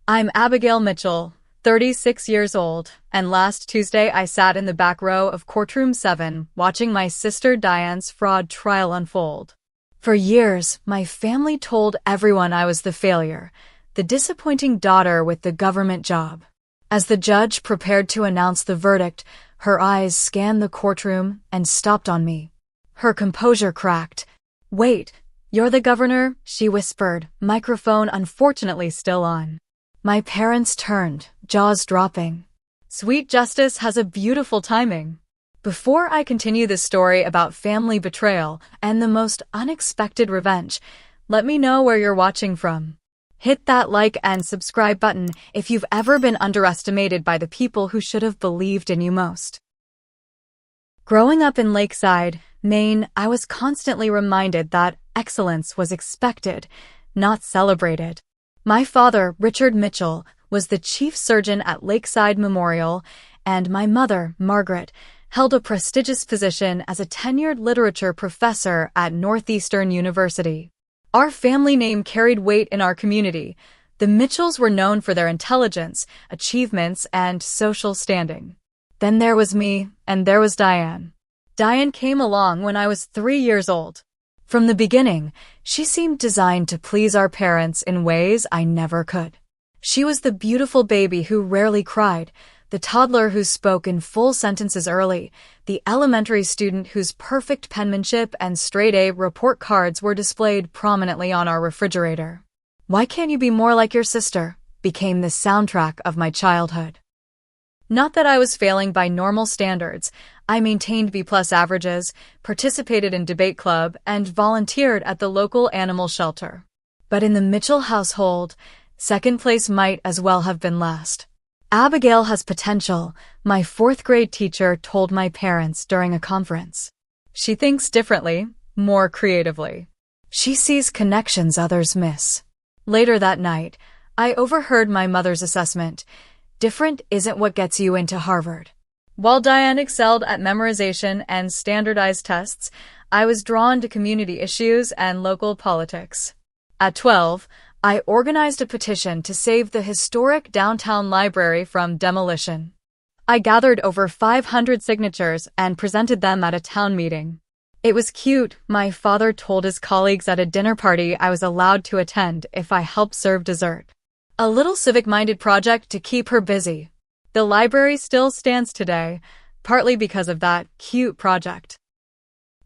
I'm Abigail Mitchell, 36 years old, and last Tuesday I sat in the back row of Courtroom 7 watching my sister Diane's fraud trial unfold. For years, my family told everyone I was the failure, the disappointing daughter with the government job. As the judge prepared to announce the verdict, her eyes scanned the courtroom and stopped on me. Her composure cracked. "Wait, you're the governor?" she whispered, microphone unfortunately still on. My parents turned, jaws dropping. Sweet justice has a beautiful timing. Before I continue the story about family betrayal and the most unexpected revenge, let me know where you're watching from. Hit that like and subscribe button if you've ever been underestimated by the people who should have believed in you most. Growing up in Lakeside, Maine, I was constantly reminded that excellence was expected, not celebrated. My father, Richard Mitchell, was the chief surgeon at Lakeside Memorial, and my mother, Margaret, held a prestigious position as a tenured literature professor at Northeastern University. Our family name carried weight in our community. The Mitchells were known for their intelligence, achievements, and social standing. Then there was me, and there was Diane. Diane came along when I was 3 years old. From the beginning, she seemed designed to please our parents in ways I never could. She was the beautiful baby who rarely cried, the toddler who spoke in full sentences early, the elementary student whose perfect penmanship and straight-A report cards were displayed prominently on our refrigerator. "Why can't you be more like your sister?" became the soundtrack of my childhood. Not that I was failing by normal standards. I maintained B+ averages, participated in debate club, and volunteered at the local animal shelter. But in the Mitchell household, second place might as well have been last. "Abigail has potential," my 4th grade teacher told my parents during a conference. "She thinks differently, more creatively. She sees connections others miss." Later that night, I overheard my mother's assessment. "Different isn't what gets you into Harvard." While Diane excelled at memorization and standardized tests, I was drawn to community issues and local politics. At 12, I organized a petition to save the historic downtown library from demolition. I gathered over 500 signatures and presented them at a town meeting. It was cute. My father told his colleagues at a dinner party I was allowed to attend if I helped serve dessert. A little civic-minded project to keep her busy. The library still stands today, partly because of that cute project.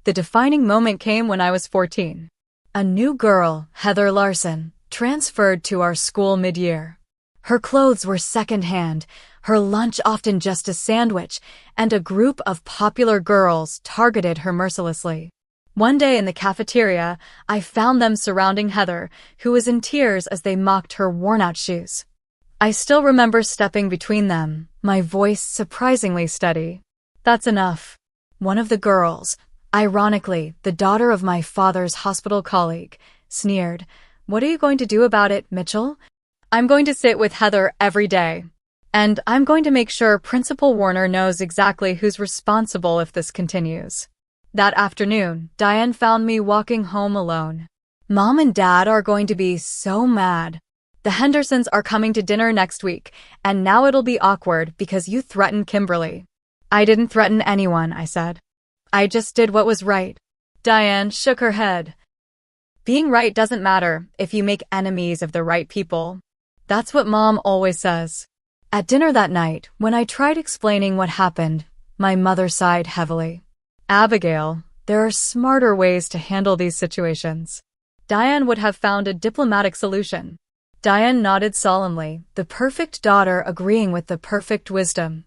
The defining moment came when I was 14. A new girl, Heather Larson, transferred to our school mid-year. Her clothes were second-hand, her lunch often just a sandwich, and a group of popular girls targeted her mercilessly. One day in the cafeteria, I found them surrounding Heather, who was in tears as they mocked her worn-out shoes. I still remember stepping between them, my voice surprisingly steady. "That's enough." One of the girls, ironically the daughter of my father's hospital colleague, sneered. "What are you going to do about it, Mitchell?" "I'm going to sit with Heather every day. And I'm going to make sure Principal Warner knows exactly who's responsible if this continues." That afternoon, Diane found me walking home alone. "Mom and Dad are going to be so mad. The Hendersons are coming to dinner next week, and now it'll be awkward because you threatened Kimberly." "I didn't threaten anyone," I said. "I just did what was right." Diane shook her head. "Being right doesn't matter if you make enemies of the right people. That's what Mom always says." At dinner that night, when I tried explaining what happened, my mother sighed heavily. "Abigail, there are smarter ways to handle these situations. Diane would have found a diplomatic solution." Diane nodded solemnly, the perfect daughter agreeing with the perfect wisdom.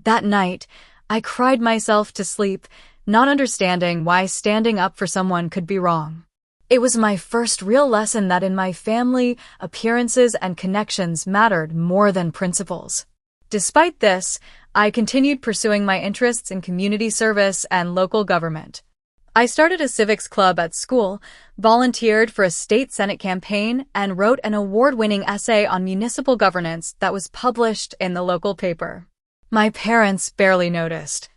That night, I cried myself to sleep, not understanding why standing up for someone could be wrong. It was my first real lesson that in my family, appearances and connections mattered more than principles. Despite this, I continued pursuing my interests in community service and local government. I started a civics club at school, volunteered for a state senate campaign, and wrote an award-winning essay on municipal governance that was published in the local paper. My parents barely noticed.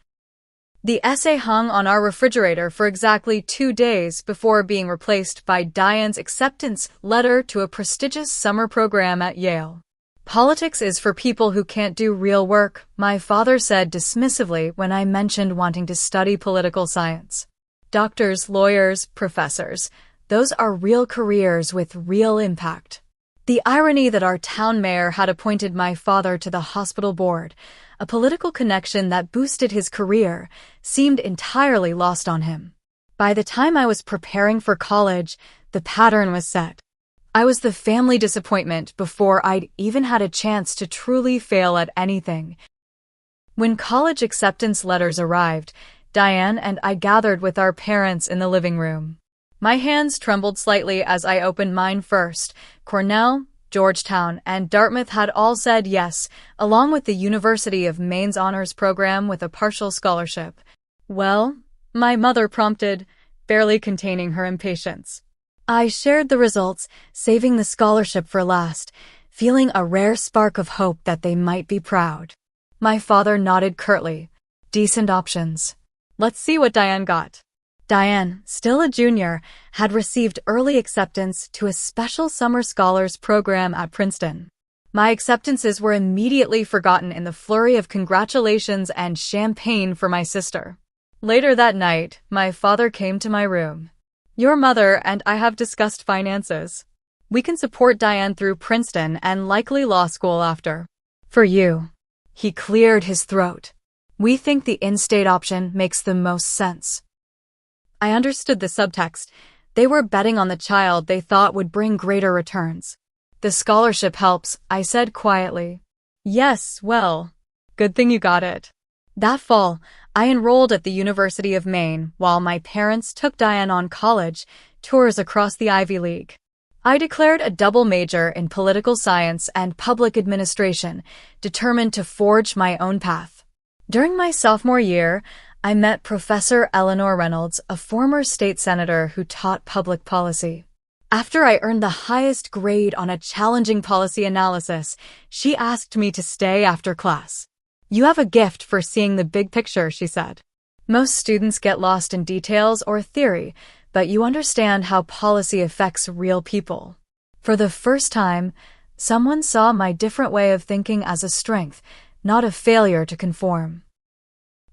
The essay hung on our refrigerator for exactly 2 days before being replaced by Diane's acceptance letter to a prestigious summer program at Yale. Politics is for people who can't do real work, my father said dismissively when I mentioned wanting to study political science. Doctors, lawyers, professors, those are real careers with real impact. The irony that our town mayor had appointed my father to the hospital board, a political connection that boosted his career, seemed entirely lost on him. By the time I was preparing for college, the pattern was set. I was the family disappointment before I'd even had a chance to truly fail at anything. When college acceptance letters arrived, Diane and I gathered with our parents in the living room. My hands trembled slightly as I opened mine first. Cornell, Georgetown, and Dartmouth had all said yes, along with the University of Maine's honors program with a partial scholarship. Well, my mother prompted, barely containing her impatience. I shared the results, saving the scholarship for last, feeling a rare spark of hope that they might be proud. My father nodded curtly. Decent options. Let's see what Diane got. Diane, still a junior, had received early acceptance to a special summer scholars program at Princeton. My acceptances were immediately forgotten in the flurry of congratulations and champagne for my sister. Later that night, my father came to my room. Your mother and I have discussed finances. We can support Diane through Princeton and likely law school after. For you. He cleared his throat. We think the in-state option makes the most sense. I understood the subtext. They were betting on the child they thought would bring greater returns. The scholarship helps, I said quietly. Yes, well, good thing you got it. That fall, I enrolled at the University of Maine while my parents took Diane on college tours across the Ivy League. I declared a double major in political science and public administration, determined to forge my own path. During my sophomore year, I met Professor Eleanor Reynolds, a former state senator who taught public policy. After I earned the highest grade on a challenging policy analysis, she asked me to stay after class. You have a gift for seeing the big picture, she said. Most students get lost in details or theory, but you understand how policy affects real people. For the first time, someone saw my different way of thinking as a strength, not a failure to conform.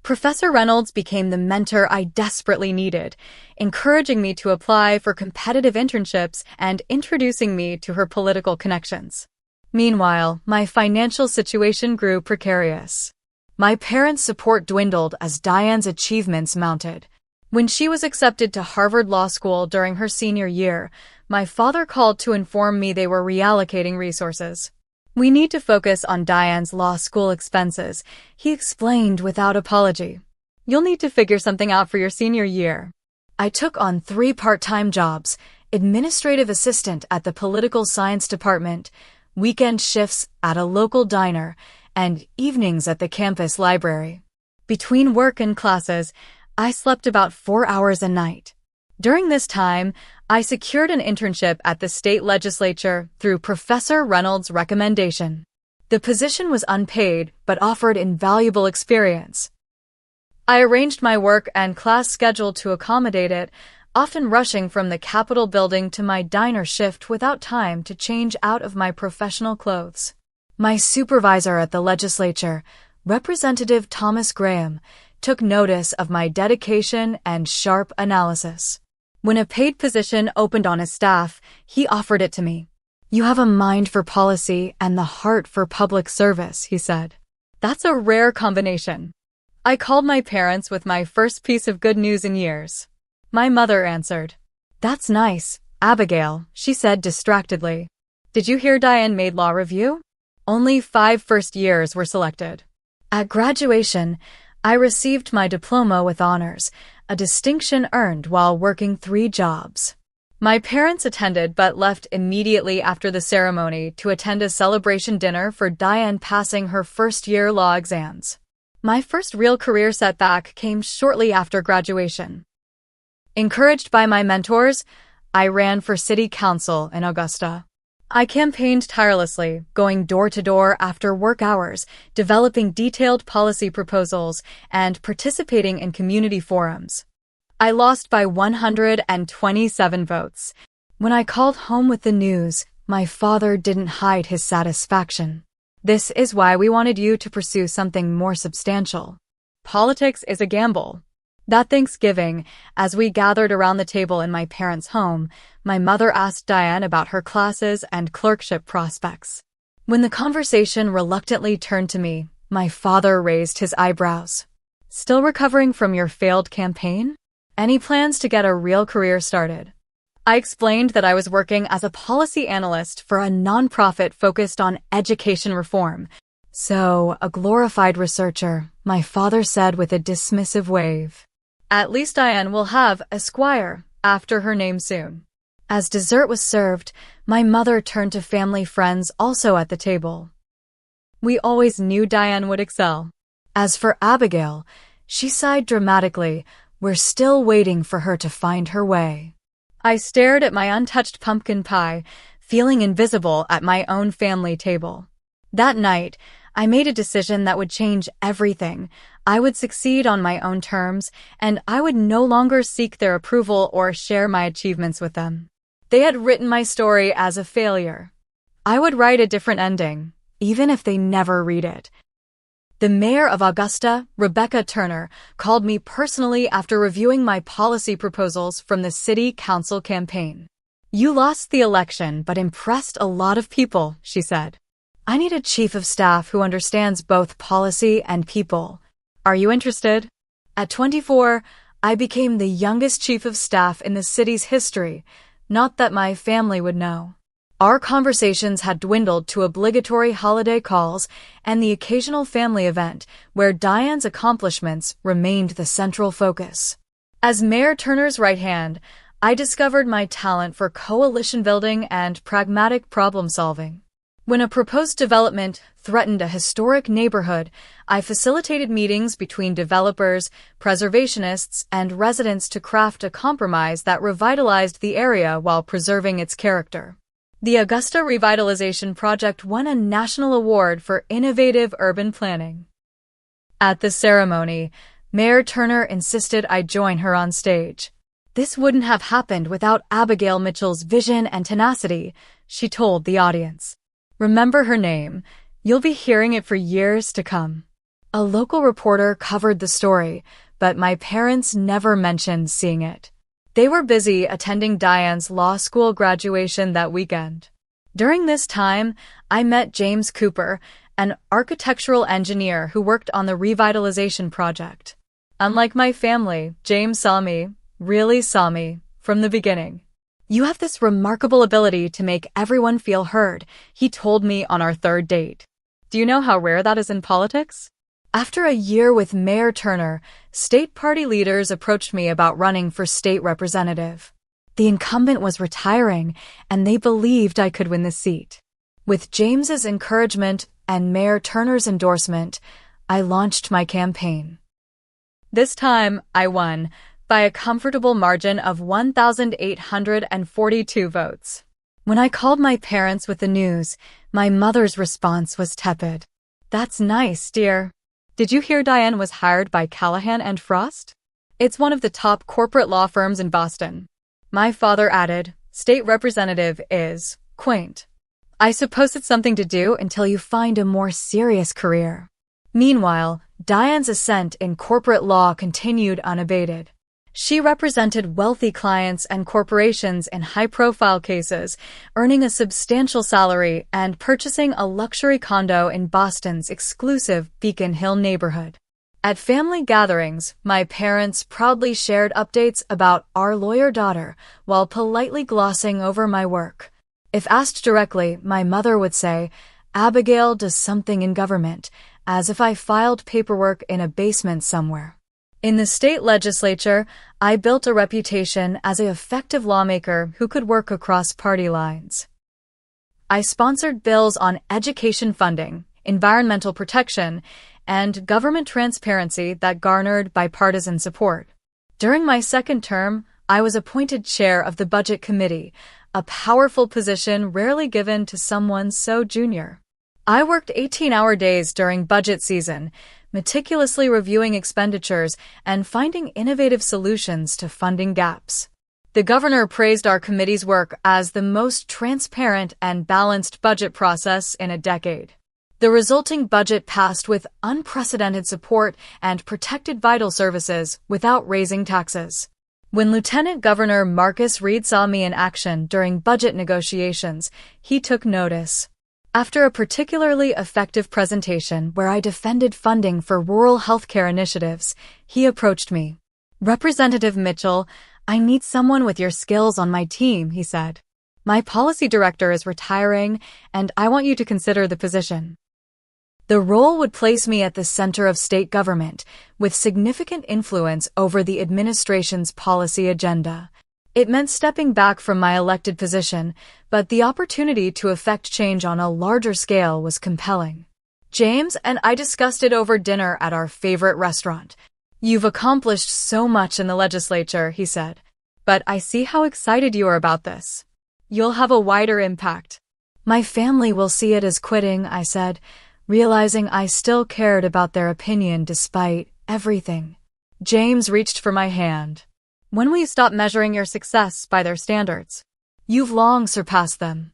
Professor Reynolds became the mentor I desperately needed, encouraging me to apply for competitive internships and introducing me to her political connections. Meanwhile, my financial situation grew precarious. My parents' support dwindled as Diane's achievements mounted. When she was accepted to Harvard Law School during her senior year, my father called to inform me they were reallocating resources. We need to focus on Diane's law school expenses, he explained without apology. You'll need to figure something out for your senior year. I took on 3 part-time jobs, administrative assistant at the political science department, weekend shifts at a local diner, and evenings at the campus library. Between work and classes, I slept about 4 hours a night. During this time, I secured an internship at the state legislature through Professor Reynolds' recommendation. The position was unpaid but offered invaluable experience. I arranged my work and class schedule to accommodate it, often rushing from the Capitol building to my diner shift without time to change out of my professional clothes. My supervisor at the legislature, Representative Thomas Graham, took notice of my dedication and sharp analysis. When a paid position opened on his staff, he offered it to me. You have a mind for policy and the heart for public service, he said. That's a rare combination. I called my parents with my first piece of good news in years. My mother answered. That's nice, Abigail, she said distractedly. Did you hear Diane made law review? Only 5 first years were selected. At graduation, I received my diploma with honors, a distinction earned while working 3 jobs. My parents attended but left immediately after the ceremony to attend a celebration dinner for Diane passing her first-year law exams. My first real career setback came shortly after graduation. Encouraged by my mentors, I ran for city council in Augusta. I campaigned tirelessly, going door to door after work hours, developing detailed policy proposals, and participating in community forums. I lost by 127 votes. When I called home with the news, My father didn't hide his satisfaction. This is why we wanted you to pursue something more substantial. Politics is a gamble. That Thanksgiving, as we gathered around the table in my parents' home, my mother asked Diane about her classes and clerkship prospects. When the conversation reluctantly turned to me, my father raised his eyebrows. Still recovering from your failed campaign? Any plans to get a real career started? I explained that I was working as a policy analyst for a nonprofit focused on education reform. So, a glorified researcher, my father said with a dismissive wave. At least Diane will have a squire after her name soon. As dessert was served, my mother turned to family friends also at the table. We always knew Diane would excel. As for Abigail, she sighed dramatically. We're still waiting for her to find her way. I stared at my untouched pumpkin pie, feeling invisible at my own family table. That night, I made a decision that would change everything. I would succeed on my own terms, and I would no longer seek their approval or share my achievements with them. They had written my story as a failure. I would write a different ending, even if they never read it. The mayor of Augusta, Rebecca Turner, called me personally after reviewing my policy proposals from the city council campaign. You lost the election but impressed a lot of people, she said. I need a chief of staff who understands both policy and people. Are you interested? At 24, I became the youngest chief of staff in the city's history, not that my family would know. Our conversations had dwindled to obligatory holiday calls and the occasional family event where Diane's accomplishments remained the central focus. As Mayor Turner's right hand, I discovered my talent for coalition building and pragmatic problem solving. When a proposed development threatened a historic neighborhood, I facilitated meetings between developers, preservationists, and residents to craft a compromise that revitalized the area while preserving its character. The Augusta Revitalization Project won a national award for innovative urban planning. At the ceremony, Mayor Turner insisted I join her on stage. This wouldn't have happened without Abigail Mitchell's vision and tenacity, she told the audience. Remember her name. You'll be hearing it for years to come. A local reporter covered the story, but my parents never mentioned seeing it. They were busy attending Diane's law school graduation that weekend. During this time, I met James Cooper, an architectural engineer who worked on the revitalization project. Unlike my family, James really saw me, from the beginning. You have this remarkable ability to make everyone feel heard, he told me on our third date. Do you know how rare that is in politics? After a year with Mayor Turner, state party leaders approached me about running for state representative. The incumbent was retiring, and they believed I could win the seat. With James's encouragement and Mayor Turner's endorsement, I launched my campaign. This time, I won, by a comfortable margin of 1,842 votes. When I called my parents with the news, my mother's response was tepid. That's nice, dear. Did you hear Diane was hired by Callahan and Frost? It's one of the top corporate law firms in Boston. My father added, state representative is quaint. I suppose it's something to do until you find a more serious career. Meanwhile, Diane's ascent in corporate law continued unabated. She represented wealthy clients and corporations in high-profile cases, earning a substantial salary and purchasing a luxury condo in Boston's exclusive Beacon Hill neighborhood. At family gatherings, my parents proudly shared updates about our lawyer daughter while politely glossing over my work. If asked directly, my mother would say, Abigail does something in government, as if I filed paperwork in a basement somewhere. In the state legislature, I built a reputation as an effective lawmaker who could work across party lines. I sponsored bills on education funding, environmental protection, and government transparency that garnered bipartisan support. During my second term, I was appointed chair of the Budget Committee, a powerful position rarely given to someone so junior. I worked 18-hour days during budget season, meticulously reviewing expenditures and finding innovative solutions to funding gaps. The governor praised our committee's work as the most transparent and balanced budget process in a decade. The resulting budget passed with unprecedented support and protected vital services without raising taxes. When Lieutenant Governor Marcus Reed saw me in action during budget negotiations, he took notice. After a particularly effective presentation where I defended funding for rural healthcare initiatives, he approached me. "Representative Mitchell, I need someone with your skills on my team," he said. "My policy director is retiring, and I want you to consider the position." The role would place me at the center of state government, with significant influence over the administration's policy agenda. It meant stepping back from my elected position, but the opportunity to effect change on a larger scale was compelling. James and I discussed it over dinner at our favorite restaurant. "You've accomplished so much in the legislature," he said, "but I see how excited you are about this. You'll have a wider impact." "My family will see it as quitting," I said, realizing I still cared about their opinion despite everything. James reached for my hand. "When will you stop measuring your success by their standards? You've long surpassed them."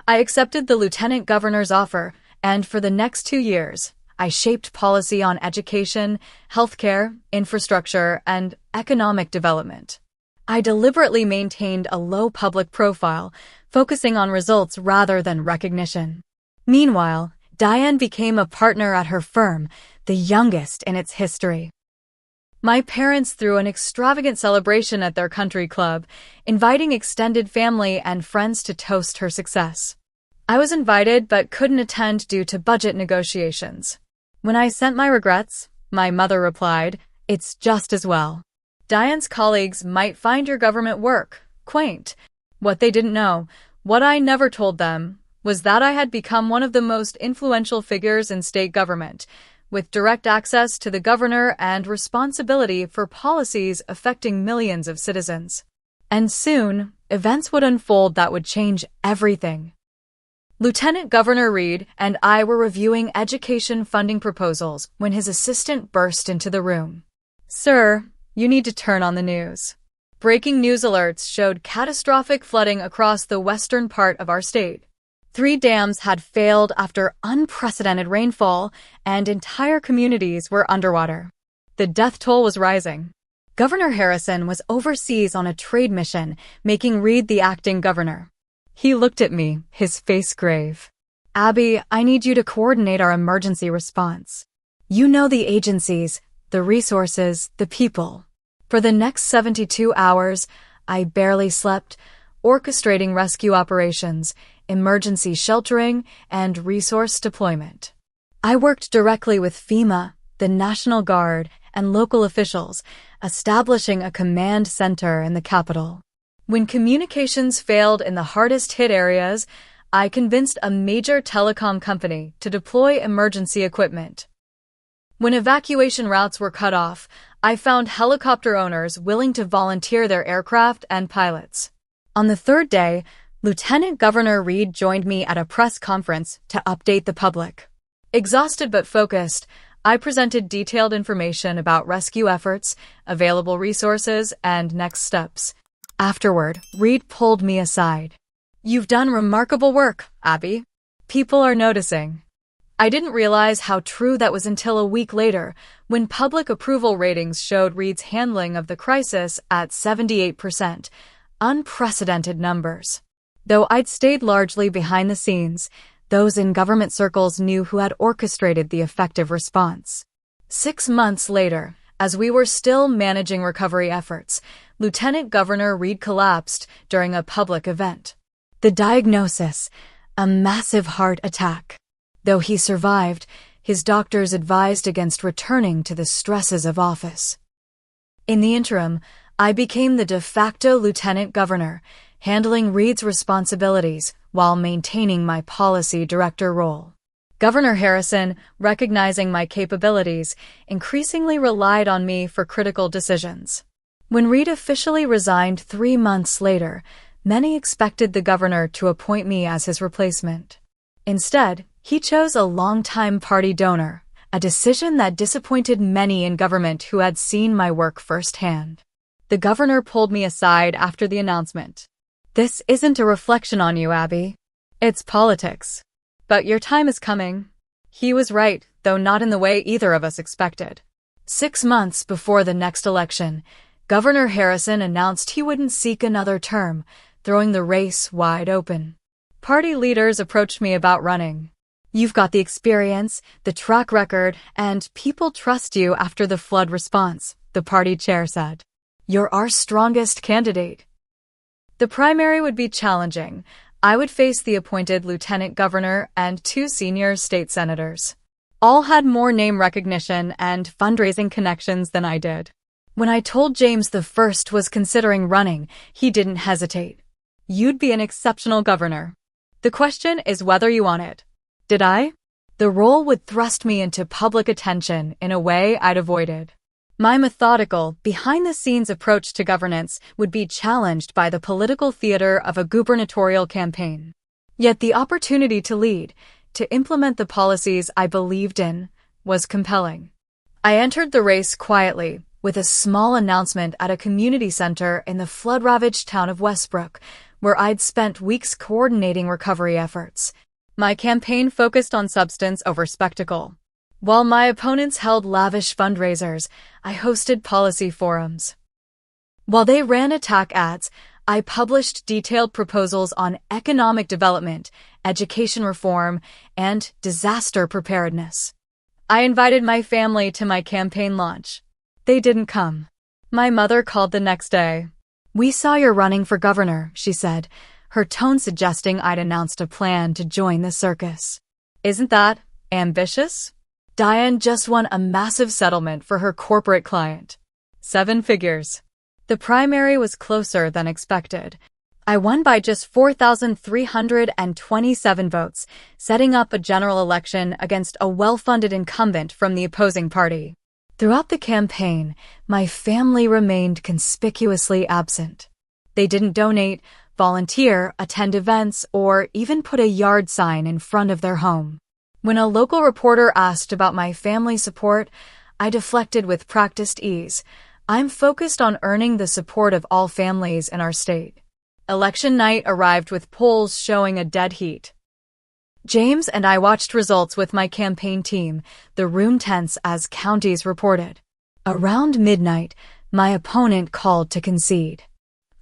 I accepted the lieutenant governor's offer, and for the next 2 years, I shaped policy on education, healthcare, infrastructure, and economic development. I deliberately maintained a low public profile, focusing on results rather than recognition. Meanwhile, Diane became a partner at her firm, the youngest in its history. My parents threw an extravagant celebration at their country club, inviting extended family and friends to toast her success. I was invited but couldn't attend due to budget negotiations. When I sent my regrets, my mother replied, "It's just as well. Diane's colleagues might find your government work quaint." What they didn't know, what I never told them, was that I had become one of the most influential figures in state government, with direct access to the governor and responsibility for policies affecting millions of citizens. And soon, events would unfold that would change everything. Lieutenant Governor Reed and I were reviewing education funding proposals when his assistant burst into the room. "Sir, you need to turn on the news." Breaking news alerts showed catastrophic flooding across the western part of our state. 3 dams had failed after unprecedented rainfall, and entire communities were underwater. The death toll was rising. Governor Harrison was overseas on a trade mission, making Reed the acting governor. He looked at me, his face grave. "Abby, I need you to coordinate our emergency response. You know the agencies, the resources, the people." For the next 72 hours, I barely slept, orchestrating rescue operations, emergency sheltering, and resource deployment. I worked directly with FEMA, the National Guard, and local officials, establishing a command center in the capital. When communications failed in the hardest-hit areas, I convinced a major telecom company to deploy emergency equipment. When evacuation routes were cut off, I found helicopter owners willing to volunteer their aircraft and pilots. On the 3rd day, Lieutenant Governor Reed joined me at a press conference to update the public. Exhausted but focused, I presented detailed information about rescue efforts, available resources, and next steps. Afterward, Reed pulled me aside. "You've done remarkable work, Abby. People are noticing." I didn't realize how true that was until a week later, when public approval ratings showed Reed's handling of the crisis at 78%, unprecedented numbers. Though I'd stayed largely behind the scenes, those in government circles knew who had orchestrated the effective response. 6 months later, as we were still managing recovery efforts, Lieutenant Governor Reed collapsed during a public event. The diagnosis: a massive heart attack. Though he survived, his doctors advised against returning to the stresses of office. In the interim, I became the de facto lieutenant governor, handling Reed's responsibilities while maintaining my policy director role. Governor Harrison, recognizing my capabilities, increasingly relied on me for critical decisions. When Reed officially resigned 3 months later, many expected the governor to appoint me as his replacement. Instead, he chose a longtime party donor, a decision that disappointed many in government who had seen my work firsthand. The governor pulled me aside after the announcement. This isn't a reflection on you, Abby. It's politics. But your time is coming. He was right, though not in the way either of us expected. 6 months before the next election, Governor Harrison announced he wouldn't seek another term, throwing the race wide open. Party leaders approached me about running. You've got the experience, the track record, and people trust you after the flood response, the party chair said. You're our strongest candidate. The primary would be challenging. I would face the appointed lieutenant governor and 2 senior state senators. All had more name recognition and fundraising connections than I did. When I told James the first was considering running, he didn't hesitate. You'd be an exceptional governor. The question is whether you want it. Did I? The role would thrust me into public attention in a way I'd avoided. My methodical, behind-the-scenes approach to governance would be challenged by the political theater of a gubernatorial campaign. Yet the opportunity to lead, to implement the policies I believed in, was compelling. I entered the race quietly, with a small announcement at a community center in the flood-ravaged town of Westbrook, where I'd spent weeks coordinating recovery efforts. My campaign focused on substance over spectacle. While my opponents held lavish fundraisers, I hosted policy forums. While they ran attack ads, I published detailed proposals on economic development, education reform, and disaster preparedness. I invited my family to my campaign launch. They didn't come. My mother called the next day. We saw you're running for governor, she said, her tone suggesting I'd announced a plan to join the circus. Isn't that ambitious? Diane just won a massive settlement for her corporate client. 7 figures. The primary was closer than expected. I won by just 4,327 votes, setting up a general election against a well-funded incumbent from the opposing party. Throughout the campaign, my family remained conspicuously absent. They didn't donate, volunteer, attend events, or even put a yard sign in front of their home. When a local reporter asked about my family support, I deflected with practiced ease. I'm focused on earning the support of all families in our state. Election night arrived with polls showing a dead heat. James and I watched results with my campaign team, the room tense as counties reported. Around midnight, my opponent called to concede.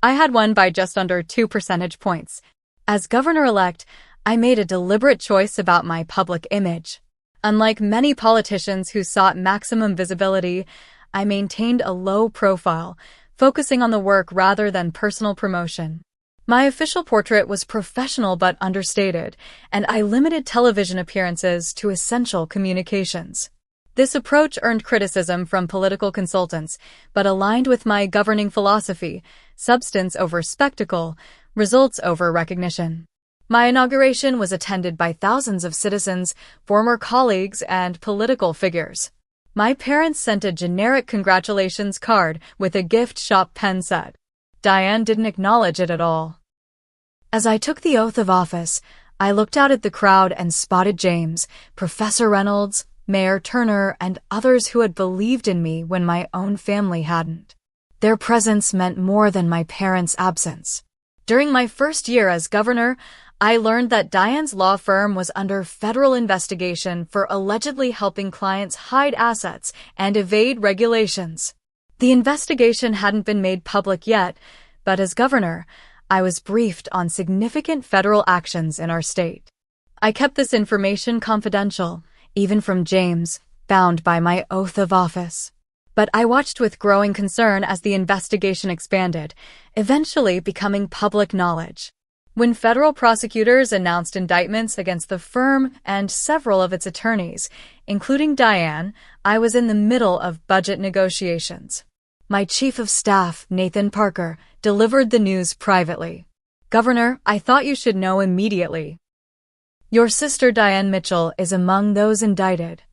I had won by just under 2 percentage points. As governor-elect, I made a deliberate choice about my public image. Unlike many politicians who sought maximum visibility, I maintained a low profile, focusing on the work rather than personal promotion. My official portrait was professional but understated, and I limited television appearances to essential communications. This approach earned criticism from political consultants, but aligned with my governing philosophy: substance over spectacle, results over recognition. My inauguration was attended by thousands of citizens, former colleagues, and political figures. My parents sent a generic congratulations card with a gift shop pen set. Diane didn't acknowledge it at all. As I took the oath of office, I looked out at the crowd and spotted James, Professor Reynolds, Mayor Turner, and others who had believed in me when my own family hadn't. Their presence meant more than my parents' absence. During my first year as governor, I learned that Diane's law firm was under federal investigation for allegedly helping clients hide assets and evade regulations. The investigation hadn't been made public yet, but as governor, I was briefed on significant federal actions in our state. I kept this information confidential, even from James, bound by my oath of office. But I watched with growing concern as the investigation expanded, eventually becoming public knowledge. When federal prosecutors announced indictments against the firm and several of its attorneys, including Diane, I was in the middle of budget negotiations. My chief of staff, Nathan Parker, delivered the news privately. "Governor, I thought you should know immediately. Your sister Diane Mitchell is among those indicted."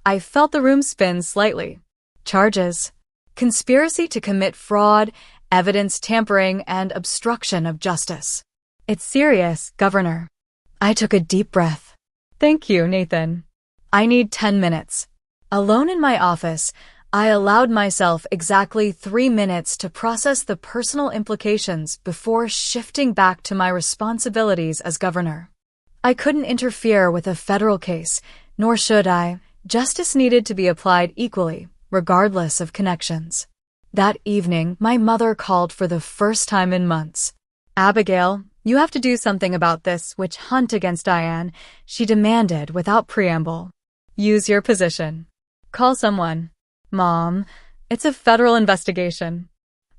I felt the room spin slightly. Charges: conspiracy to commit fraud, evidence tampering, and obstruction of justice. "It's serious, Governor." I took a deep breath. "Thank you, Nathan. I need 10 minutes." Alone in my office, I allowed myself exactly 3 minutes to process the personal implications before shifting back to my responsibilities as governor. I couldn't interfere with a federal case, nor should I. Justice needed to be applied equally, regardless of connections. That evening, my mother called for the first time in months. "Abigail, you have to do something about this witch hunt against Diane," she demanded without preamble. "Use your position. Call someone." "Mom, it's a federal investigation."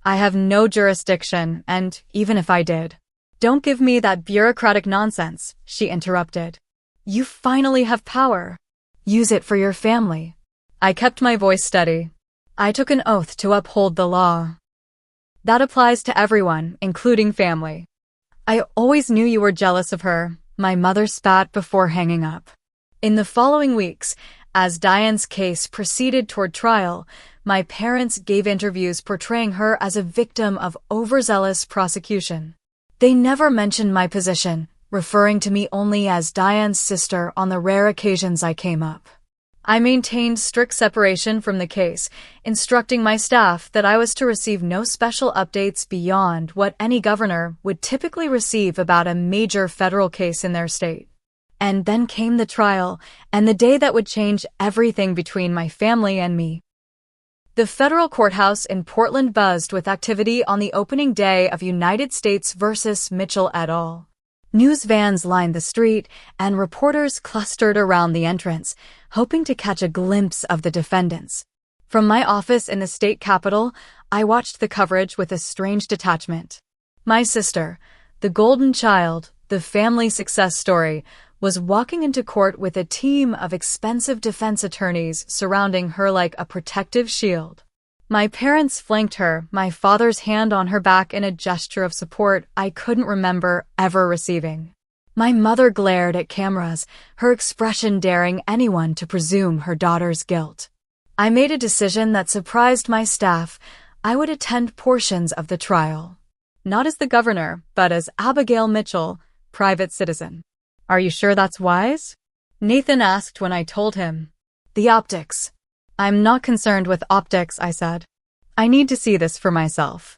"I have no jurisdiction, and even if I did." "Don't give me that bureaucratic nonsense," she interrupted. "You finally have power. Use it for your family." I kept my voice steady. I took an oath to uphold the law. "That applies to everyone, including family." "I always knew you were jealous of her," my mother spat before hanging up. In the following weeks, as Diane's case proceeded toward trial, my parents gave interviews portraying her as a victim of overzealous prosecution. They never mentioned my position, referring to me only as Diane's sister on the rare occasions I came up. I maintained strict separation from the case, instructing my staff that I was to receive no special updates beyond what any governor would typically receive about a major federal case in their state. And then came the trial, and the day that would change everything between my family and me. The federal courthouse in Portland buzzed with activity on the opening day of United States v. Mitchell et al. News vans lined the street, and reporters clustered around the entrance, hoping to catch a glimpse of the defendants. From my office in the state capitol, I watched the coverage with a strange detachment. My sister, the golden child, the family success story, was walking into court with a team of expensive defense attorneys surrounding her like a protective shield. My parents flanked her, my father's hand on her back in a gesture of support I couldn't remember ever receiving. My mother glared at cameras, her expression daring anyone to presume her daughter's guilt. I made a decision that surprised my staff. I would attend portions of the trial. Not as the governor, but as Abigail Mitchell, private citizen. "Are you sure that's wise?" Nathan asked when I told him. "The optics." "I'm not concerned with optics," I said. "I need to see this for myself."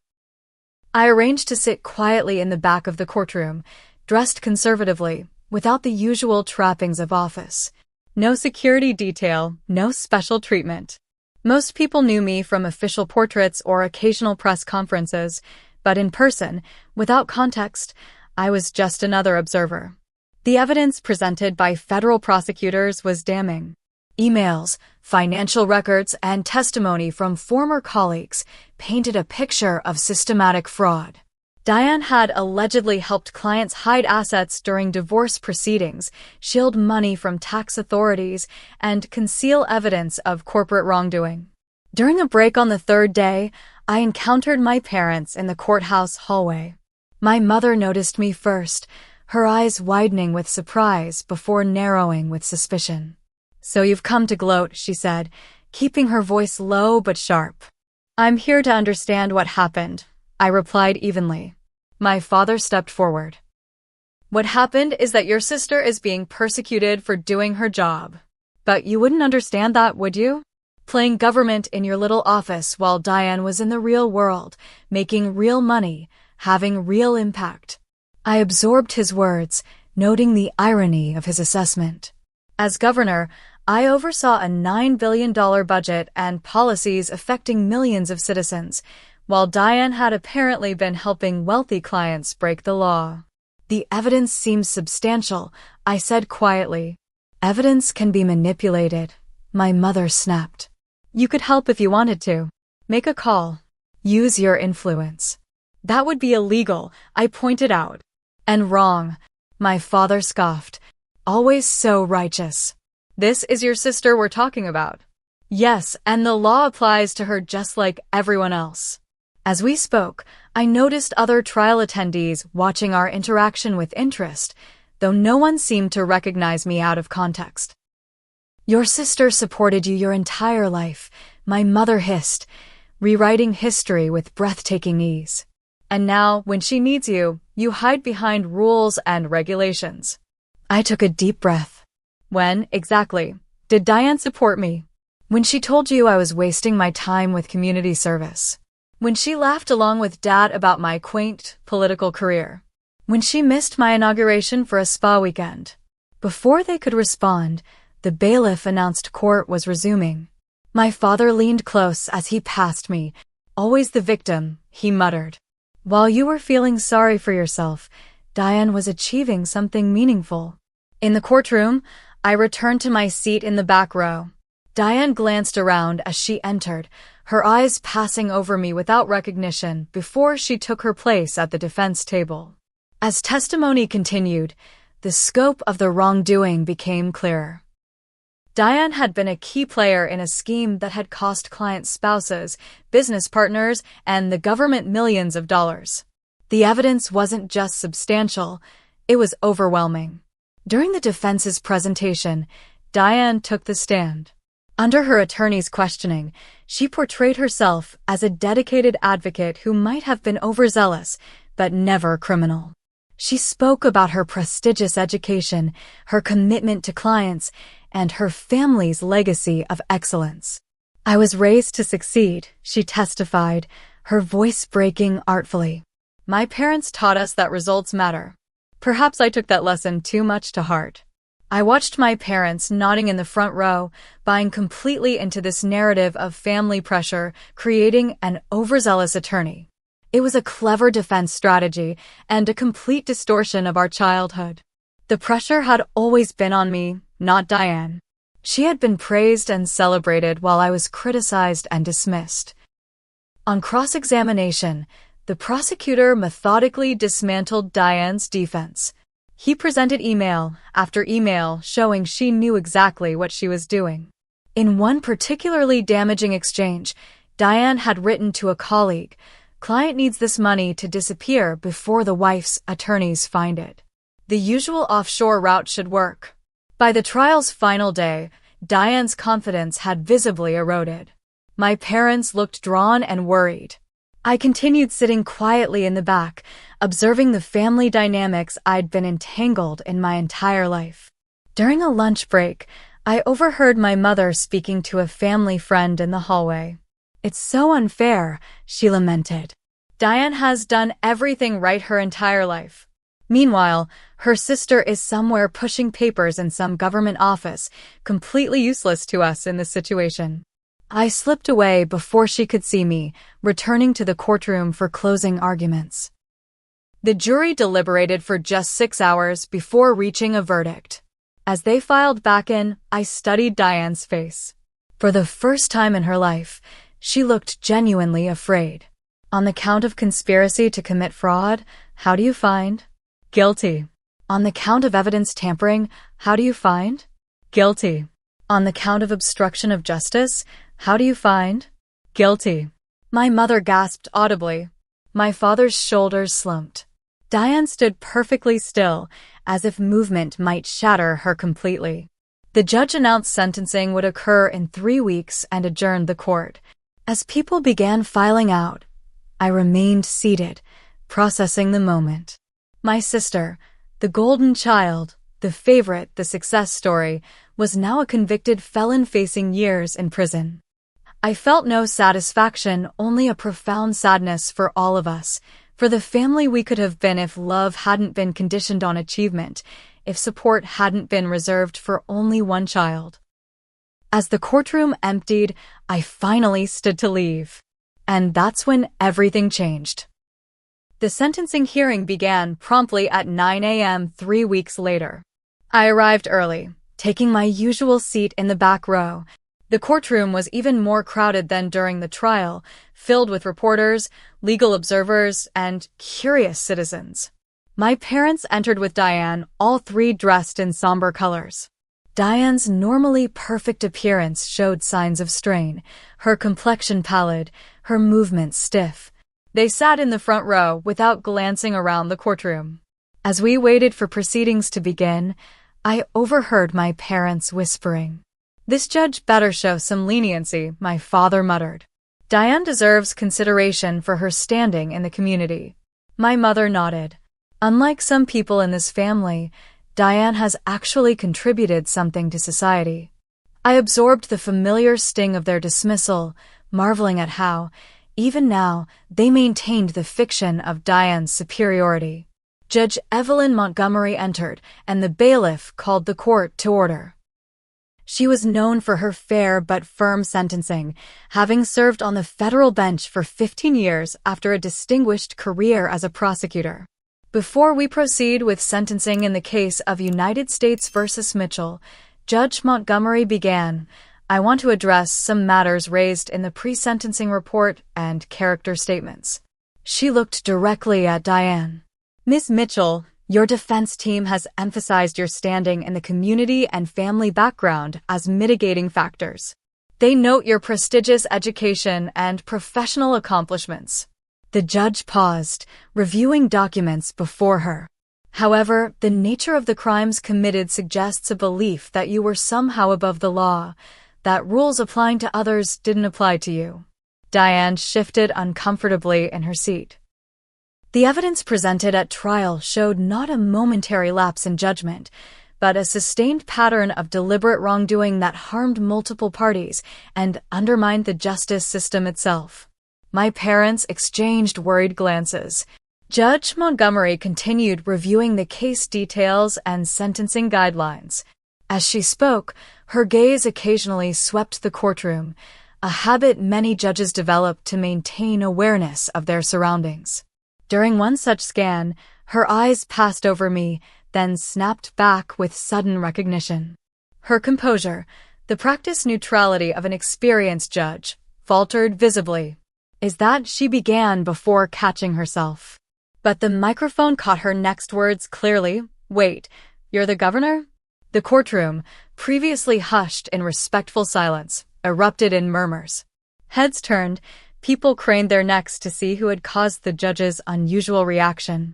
I arranged to sit quietly in the back of the courtroom, dressed conservatively, without the usual trappings of office. No security detail, no special treatment. Most people knew me from official portraits or occasional press conferences, but in person, without context, I was just another observer. The evidence presented by federal prosecutors was damning. Emails, financial records, and testimony from former colleagues painted a picture of systematic fraud. Diane had allegedly helped clients hide assets during divorce proceedings, shield money from tax authorities, and conceal evidence of corporate wrongdoing. During a break on the third day, I encountered my parents in the courthouse hallway. My mother noticed me first, her eyes widening with surprise before narrowing with suspicion. "So you've come to gloat," she said, keeping her voice low but sharp. "I'm here to understand what happened," I replied evenly. My father stepped forward. "What happened is that your sister is being persecuted for doing her job. But you wouldn't understand that, would you? Playing government in your little office while Diane was in the real world, making real money, having real impact." I absorbed his words, noting the irony of his assessment. As governor, I oversaw a $9 billion budget and policies affecting millions of citizens, while Diane had apparently been helping wealthy clients break the law. "The evidence seems substantial," I said quietly. "Evidence can be manipulated," my mother snapped. "You could help if you wanted to. Make a call. Use your influence." "That would be illegal," I pointed out. "And wrong," my father scoffed. "Always so righteous." "This is your sister we're talking about." "Yes, and the law applies to her just like everyone else." As we spoke, I noticed other trial attendees watching our interaction with interest, though no one seemed to recognize me out of context. "Your sister supported you your entire life," my mother hissed, rewriting history with breathtaking ease. "And now, when she needs you, you hide behind rules and regulations." I took a deep breath. "When, exactly, did Diane support me?" When she told you I was wasting my time with community service. When she laughed along with Dad about my quaint political career. When she missed my inauguration for a spa weekend. Before they could respond, the bailiff announced court was resuming. My father leaned close as he passed me. Always the victim, he muttered. While you were feeling sorry for yourself, Diane was achieving something meaningful. In the courtroom, I returned to my seat in the back row. Diane glanced around as she entered, her eyes passing over me without recognition before she took her place at the defense table. As testimony continued, the scope of the wrongdoing became clearer. Diane had been a key player in a scheme that had cost clients' spouses, business partners, and the government millions of dollars. The evidence wasn't just substantial, it was overwhelming. During the defense's presentation, Diane took the stand. Under her attorney's questioning, she portrayed herself as a dedicated advocate who might have been overzealous, but never criminal. She spoke about her prestigious education, her commitment to clients, and her family's legacy of excellence. I was raised to succeed, she testified, her voice breaking artfully. My parents taught us that results matter. Perhaps I took that lesson too much to heart. I watched my parents nodding in the front row, buying completely into this narrative of family pressure, creating an overzealous attorney. It was a clever defense strategy and a complete distortion of our childhood. The pressure had always been on me, not Diane. She had been praised and celebrated while I was criticized and dismissed. On cross-examination, the prosecutor methodically dismantled Diane's defense. He presented email after email showing she knew exactly what she was doing. In one particularly damaging exchange, Diane had written to a colleague, "Client needs this money to disappear before the wife's attorneys find it. The usual offshore route should work." By the trial's final day, Diane's confidence had visibly eroded. My parents looked drawn and worried. I continued sitting quietly in the back, observing the family dynamics I'd been entangled in my entire life. During a lunch break, I overheard my mother speaking to a family friend in the hallway. "It's so unfair," she lamented. "Diane has done everything right her entire life. Meanwhile, her sister is somewhere pushing papers in some government office, completely useless to us in this situation." I slipped away before she could see me, returning to the courtroom for closing arguments. The jury deliberated for just 6 hours before reaching a verdict. As they filed back in, I studied Diane's face. For the first time in her life, she looked genuinely afraid. "On the count of conspiracy to commit fraud, how do you find?" "Guilty." "On the count of evidence tampering, how do you find?" "Guilty." "On the count of obstruction of justice, how do you find?" "Guilty." My mother gasped audibly. My father's shoulders slumped. Diane stood perfectly still, as if movement might shatter her completely. The judge announced sentencing would occur in 3 weeks and adjourned the court. As people began filing out, I remained seated, processing the moment. My sister, the golden child, the favorite, the success story, was now a convicted felon facing years in prison. I felt no satisfaction, only a profound sadness for all of us, for the family we could have been if love hadn't been conditioned on achievement, if support hadn't been reserved for only one child. As the courtroom emptied, I finally stood to leave. And that's when everything changed. The sentencing hearing began promptly at 9 a.m. 3 weeks later. I arrived early, taking my usual seat in the back row. The courtroom was even more crowded than during the trial, filled with reporters, legal observers, and curious citizens. My parents entered with Diane, all three dressed in somber colors. Diane's normally perfect appearance showed signs of strain, her complexion pallid, her movements stiff. They sat in the front row without glancing around the courtroom. As we waited for proceedings to begin, I overheard my parents whispering. "This judge better show some leniency," my father muttered. "Diane deserves consideration for her standing in the community." My mother nodded. Unlike some people in this family, Diane has actually contributed something to society. I absorbed the familiar sting of their dismissal, marveling at how, even now, they maintained the fiction of Diane's superiority. Judge Evelyn Montgomery entered, and the bailiff called the court to order. She was known for her fair but firm sentencing, having served on the federal bench for 15 years after a distinguished career as a prosecutor. Before we proceed with sentencing in the case of United States v. Mitchell, Judge Montgomery began, I want to address some matters raised in the pre-sentencing report and character statements. She looked directly at Diane. Ms. Mitchell, your defense team has emphasized your standing in the community and family background as mitigating factors. They note your prestigious education and professional accomplishments. The judge paused, reviewing documents before her. However, the nature of the crimes committed suggests a belief that you were somehow above the law, that rules applying to others didn't apply to you. Diane shifted uncomfortably in her seat. The evidence presented at trial showed not a momentary lapse in judgment, but a sustained pattern of deliberate wrongdoing that harmed multiple parties and undermined the justice system itself. My parents exchanged worried glances. Judge Montgomery continued reviewing the case details and sentencing guidelines. As she spoke, her gaze occasionally swept the courtroom, a habit many judges develop to maintain awareness of their surroundings. During one such scan, her eyes passed over me, then snapped back with sudden recognition. Her composure, the practiced neutrality of an experienced judge, faltered visibly. Is that she began before catching herself. But the microphone caught her next words clearly. Wait, you're the governor? The courtroom, previously hushed in respectful silence, erupted in murmurs. Heads turned, people craned their necks to see who had caused the judge's unusual reaction.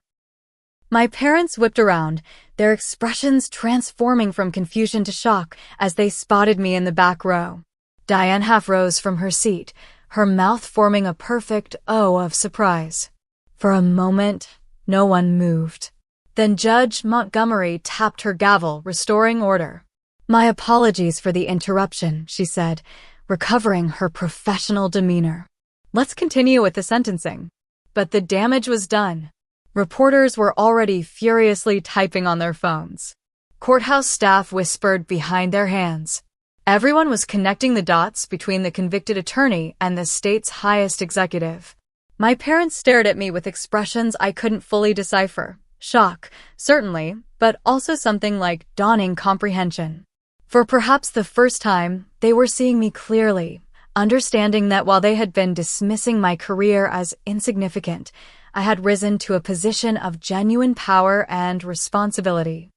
My parents whipped around, their expressions transforming from confusion to shock as they spotted me in the back row. Diane half rose from her seat, her mouth forming a perfect O of surprise. For a moment, no one moved. Then Judge Montgomery tapped her gavel, restoring order. My apologies for the interruption, she said, recovering her professional demeanor. Let's continue with the sentencing. But the damage was done. Reporters were already furiously typing on their phones. Courthouse staff whispered behind their hands. Everyone was connecting the dots between the convicted attorney and the state's highest executive. My parents stared at me with expressions I couldn't fully decipher. Shock, certainly, but also something like dawning comprehension. For perhaps the first time, they were seeing me clearly, understanding that while they had been dismissing my career as insignificant, I had risen to a position of genuine power and responsibility.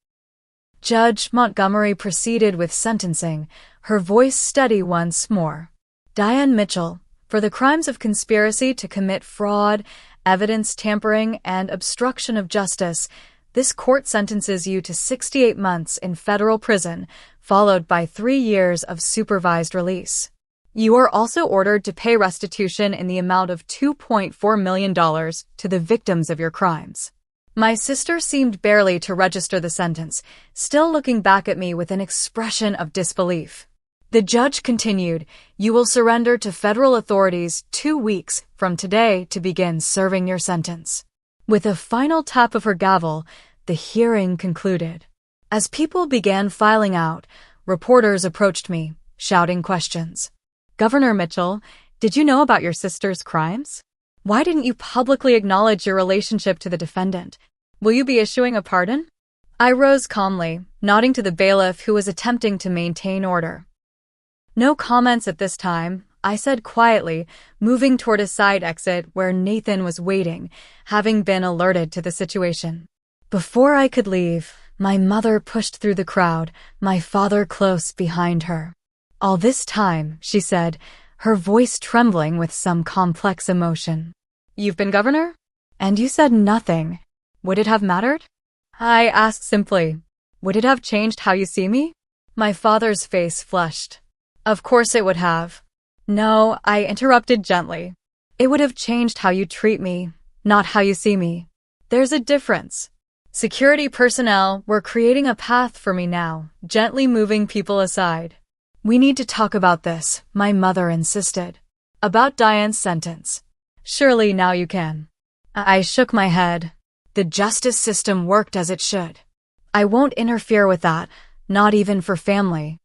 Judge Montgomery proceeded with sentencing, her voice steady once more. Diane Mitchell, for the crimes of conspiracy to commit fraud, evidence tampering, and obstruction of justice, this court sentences you to 68 months in federal prison, followed by 3 years of supervised release. You are also ordered to pay restitution in the amount of $2.4 million to the victims of your crimes. My sister seemed barely to register the sentence, still looking back at me with an expression of disbelief. The judge continued, you will surrender to federal authorities 2 weeks from today to begin serving your sentence. With a final tap of her gavel, the hearing concluded. As people began filing out, reporters approached me, shouting questions. Governor Mitchell, did you know about your sister's crimes? Why didn't you publicly acknowledge your relationship to the defendant? Will you be issuing a pardon? I rose calmly, nodding to the bailiff who was attempting to maintain order. No comments at this time, I said quietly, moving toward a side exit where Nathan was waiting, having been alerted to the situation. Before I could leave, my mother pushed through the crowd, my father close behind her. All this time, she said, her voice trembling with some complex emotion. You've been governor? And you said nothing. Would it have mattered? I asked simply. Would it have changed how you see me? My father's face flushed. Of course it would have. No, I interrupted gently. It would have changed how you treat me, not how you see me. There's a difference. Security personnel were creating a path for me now, gently moving people aside. "We need to talk about this," my mother insisted. "About Diane's sentence. Surely now you can." I shook my head. The justice system worked as it should. I won't interfere with that, not even for family.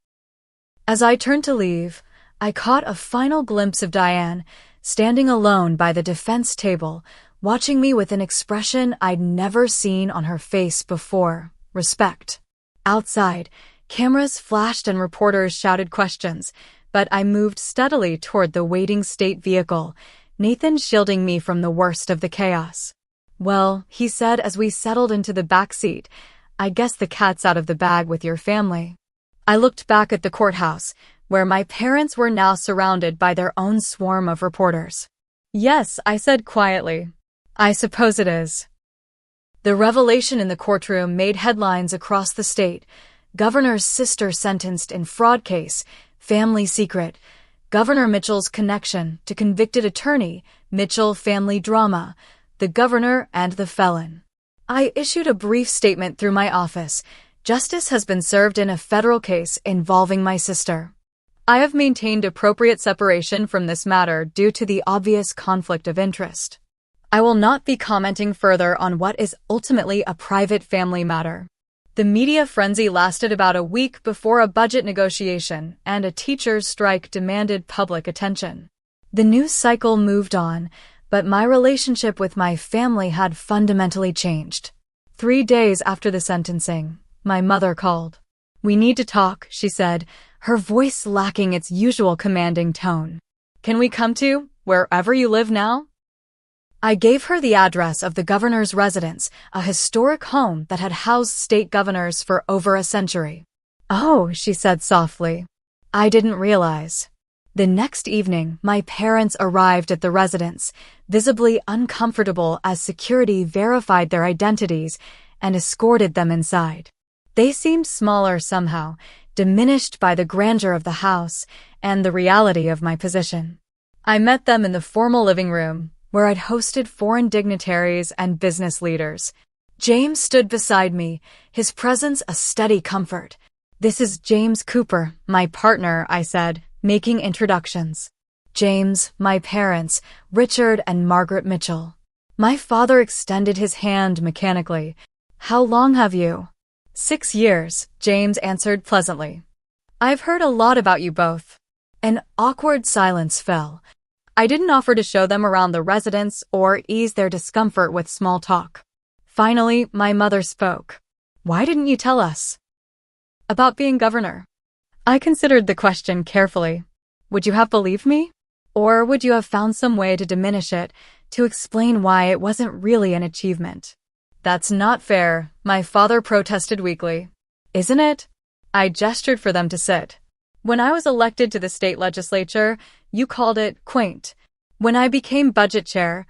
As I turned to leave, I caught a final glimpse of Diane, standing alone by the defense table, watching me with an expression I'd never seen on her face before: respect. Outside, cameras flashed and reporters shouted questions, but I moved steadily toward the waiting state vehicle, Nathan shielding me from the worst of the chaos. "Well," he said as we settled into the back seat, "I guess the cat's out of the bag with your family." I looked back at the courthouse, where my parents were now surrounded by their own swarm of reporters. "Yes," I said quietly. "I suppose it is." The revelation in the courtroom made headlines across the state. Governor's sister sentenced in fraud case, family secret. Governor Mitchell's connection to convicted attorney, Mitchell family drama, the governor and the felon. I issued a brief statement through my office. Justice has been served in a federal case involving my sister. I have maintained appropriate separation from this matter due to the obvious conflict of interest. I will not be commenting further on what is ultimately a private family matter. The media frenzy lasted about a week before a budget negotiation and a teachers' strike demanded public attention. The news cycle moved on, but my relationship with my family had fundamentally changed. 3 days after the sentencing, my mother called. "We need to talk," she said, her voice lacking its usual commanding tone. "Can we come to wherever you live now?" I gave her the address of the governor's residence, a historic home that had housed state governors for over a century. "Oh," she said softly. "I didn't realize." The next evening, my parents arrived at the residence, visibly uncomfortable as security verified their identities and escorted them inside. They seemed smaller somehow, diminished by the grandeur of the house and the reality of my position. I met them in the formal living room, where I'd hosted foreign dignitaries and business leaders. James stood beside me, his presence a steady comfort. "This is James Cooper, my partner," I said, making introductions. James, my parents, Richard and Margaret Mitchell. My father extended his hand mechanically. "How long have you?" 6 years, James answered pleasantly. "I've heard a lot about you both." An awkward silence fell. I didn't offer to show them around the residence or ease their discomfort with small talk. Finally, my mother spoke. "Why didn't you tell us about being governor?" I considered the question carefully. Would you have believed me? Or would you have found some way to diminish it, to explain why it wasn't really an achievement? "That's not fair," my father protested weakly. "Isn't it?" I gestured for them to sit. "When I was elected to the state legislature, you called it quaint. When I became budget chair,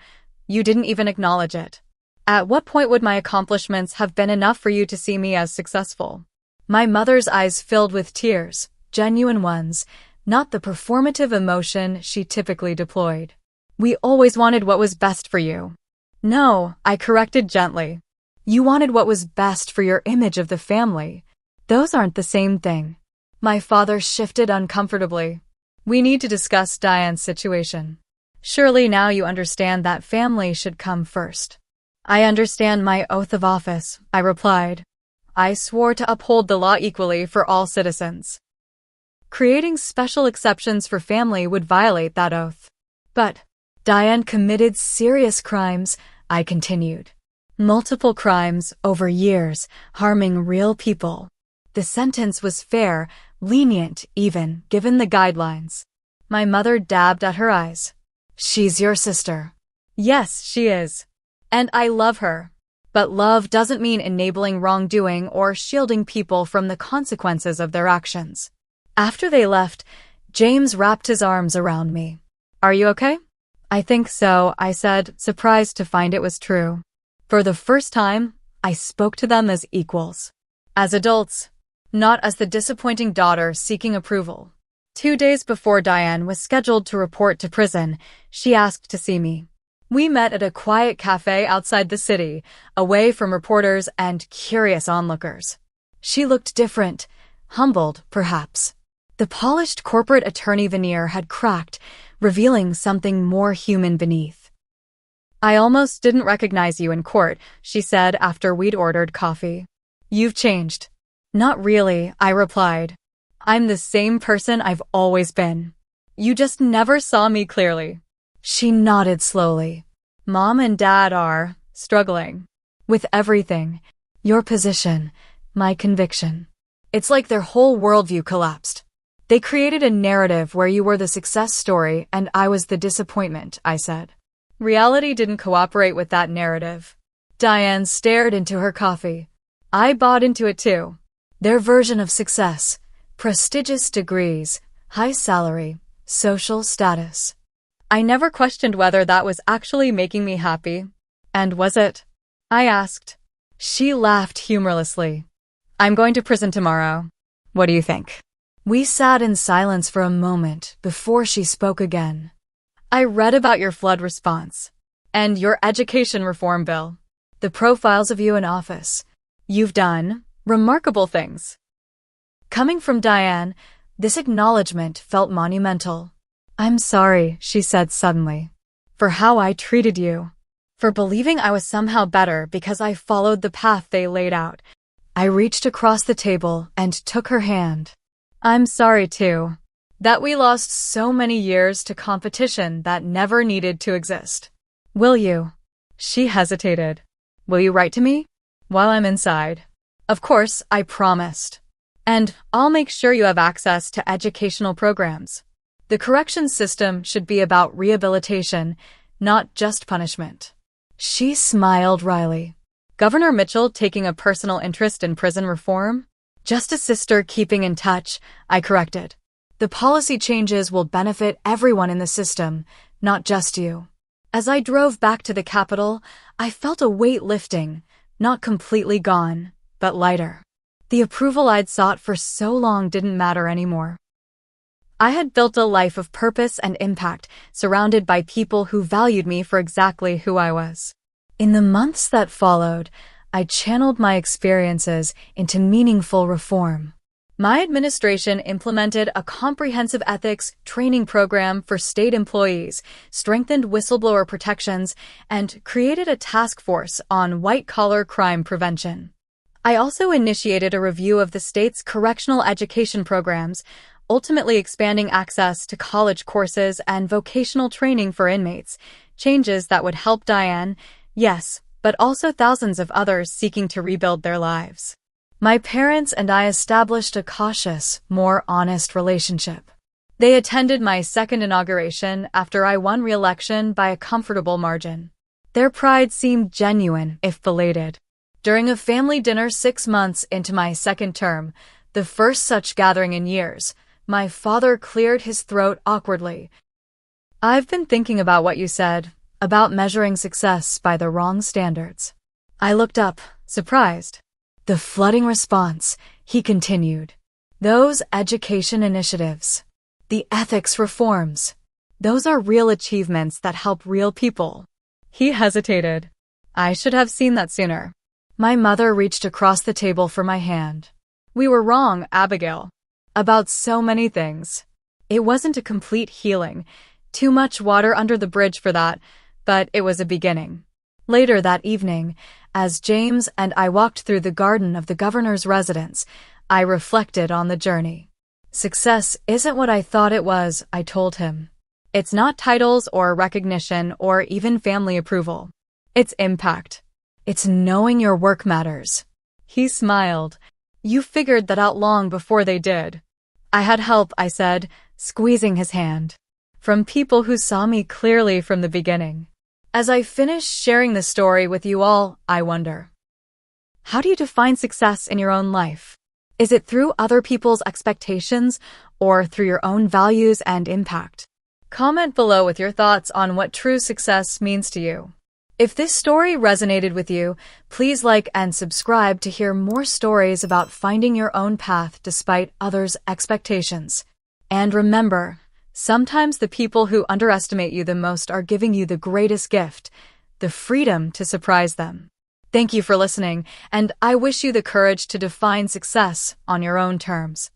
you didn't even acknowledge it. At what point would my accomplishments have been enough for you to see me as successful?" My mother's eyes filled with tears, genuine ones, not the performative emotion she typically deployed. "We always wanted what was best for you." "No," I corrected gently. "You wanted what was best for your image of the family. Those aren't the same thing." My father shifted uncomfortably. "We need to discuss Diane's situation. Surely now you understand that family should come first." "I understand my oath of office," I replied. I swore to uphold the law equally for all citizens. Creating special exceptions for family would violate that oath. "But Diane committed serious crimes," I continued. "Multiple crimes over years, harming real people. The sentence was fair, lenient even, given the guidelines." My mother dabbed at her eyes. "She's your sister." "Yes, she is. And I love her. But love doesn't mean enabling wrongdoing or shielding people from the consequences of their actions." After they left, James wrapped his arms around me. "Are you okay?" "I think so," I said, surprised to find it was true. For the first time, I spoke to them as equals. As adults, not as the disappointing daughter seeking approval. 2 days before Diane was scheduled to report to prison, she asked to see me. We met at a quiet cafe outside the city, away from reporters and curious onlookers. She looked different, humbled, perhaps. The polished corporate attorney veneer had cracked, revealing something more human beneath. "I almost didn't recognize you in court," she said after we'd ordered coffee. "You've changed." "Not really," I replied. "I'm the same person I've always been. You just never saw me clearly." She nodded slowly. "Mom and Dad are struggling with everything. Your position, my conviction. It's like their whole worldview collapsed. They created a narrative where you were the success story and I was the disappointment," I said. Reality didn't cooperate with that narrative. Diane stared into her coffee. I bought into it too. Their version of success: prestigious degrees, high salary, social status. I never questioned whether that was actually making me happy. "And was it?" I asked. She laughed humorlessly. "I'm going to prison tomorrow. What do you think?" We sat in silence for a moment before she spoke again. "I read about your flood response and your education reform bill, the profiles of you in office. You've done remarkable things." Coming from Diane, this acknowledgement felt monumental. "I'm sorry," she said suddenly, "for how I treated you, for believing I was somehow better because I followed the path they laid out." I reached across the table and took her hand. "I'm sorry too, that we lost so many years to competition that never needed to exist. Will you?" She hesitated. "Will you write to me while I'm inside?" "Of course," I promised. "And I'll make sure you have access to educational programs. The corrections system should be about rehabilitation, not just punishment." She smiled wryly. "Governor Mitchell taking a personal interest in prison reform?" "Just a sister keeping in touch," I corrected. "The policy changes will benefit everyone in the system, not just you." As I drove back to the Capitol, I felt a weight lifting, not completely gone, but lighter. The approval I'd sought for so long didn't matter anymore. I had built a life of purpose and impact, surrounded by people who valued me for exactly who I was. In the months that followed, I channeled my experiences into meaningful reform. My administration implemented a comprehensive ethics training program for state employees, strengthened whistleblower protections, and created a task force on white-collar crime prevention. I also initiated a review of the state's correctional education programs, ultimately expanding access to college courses and vocational training for inmates, changes that would help Diane, yes, but also thousands of others seeking to rebuild their lives. My parents and I established a cautious, more honest relationship. They attended my second inauguration after I won re-election by a comfortable margin. Their pride seemed genuine, if belated. During a family dinner 6 months into my second term, the first such gathering in years, my father cleared his throat awkwardly. "I've been thinking about what you said, about measuring success by the wrong standards." I looked up, surprised. "The flooding response," he continued. "Those education initiatives, the ethics reforms, those are real achievements that help real people." He hesitated. "I should have seen that sooner." My mother reached across the table for my hand. "We were wrong, Abigail. About so many things. It wasn't a complete healing, too much water under the bridge for that, but it was a beginning." Later that evening, as James and I walked through the garden of the governor's residence, I reflected on the journey. "Success isn't what I thought it was," I told him. "It's not titles or recognition or even family approval. It's impact. It's knowing your work matters." He smiled. "You figured that out long before they did." "I had help," I said, squeezing his hand. "From people who saw me clearly from the beginning." As I finish sharing the story with you all, I wonder, how do you define success in your own life? Is it through other people's expectations or through your own values and impact? Comment below with your thoughts on what true success means to you. If this story resonated with you, please like and subscribe to hear more stories about finding your own path despite others' expectations. And remember, sometimes the people who underestimate you the most are giving you the greatest gift, the freedom to surprise them. Thank you for listening, and I wish you the courage to define success on your own terms.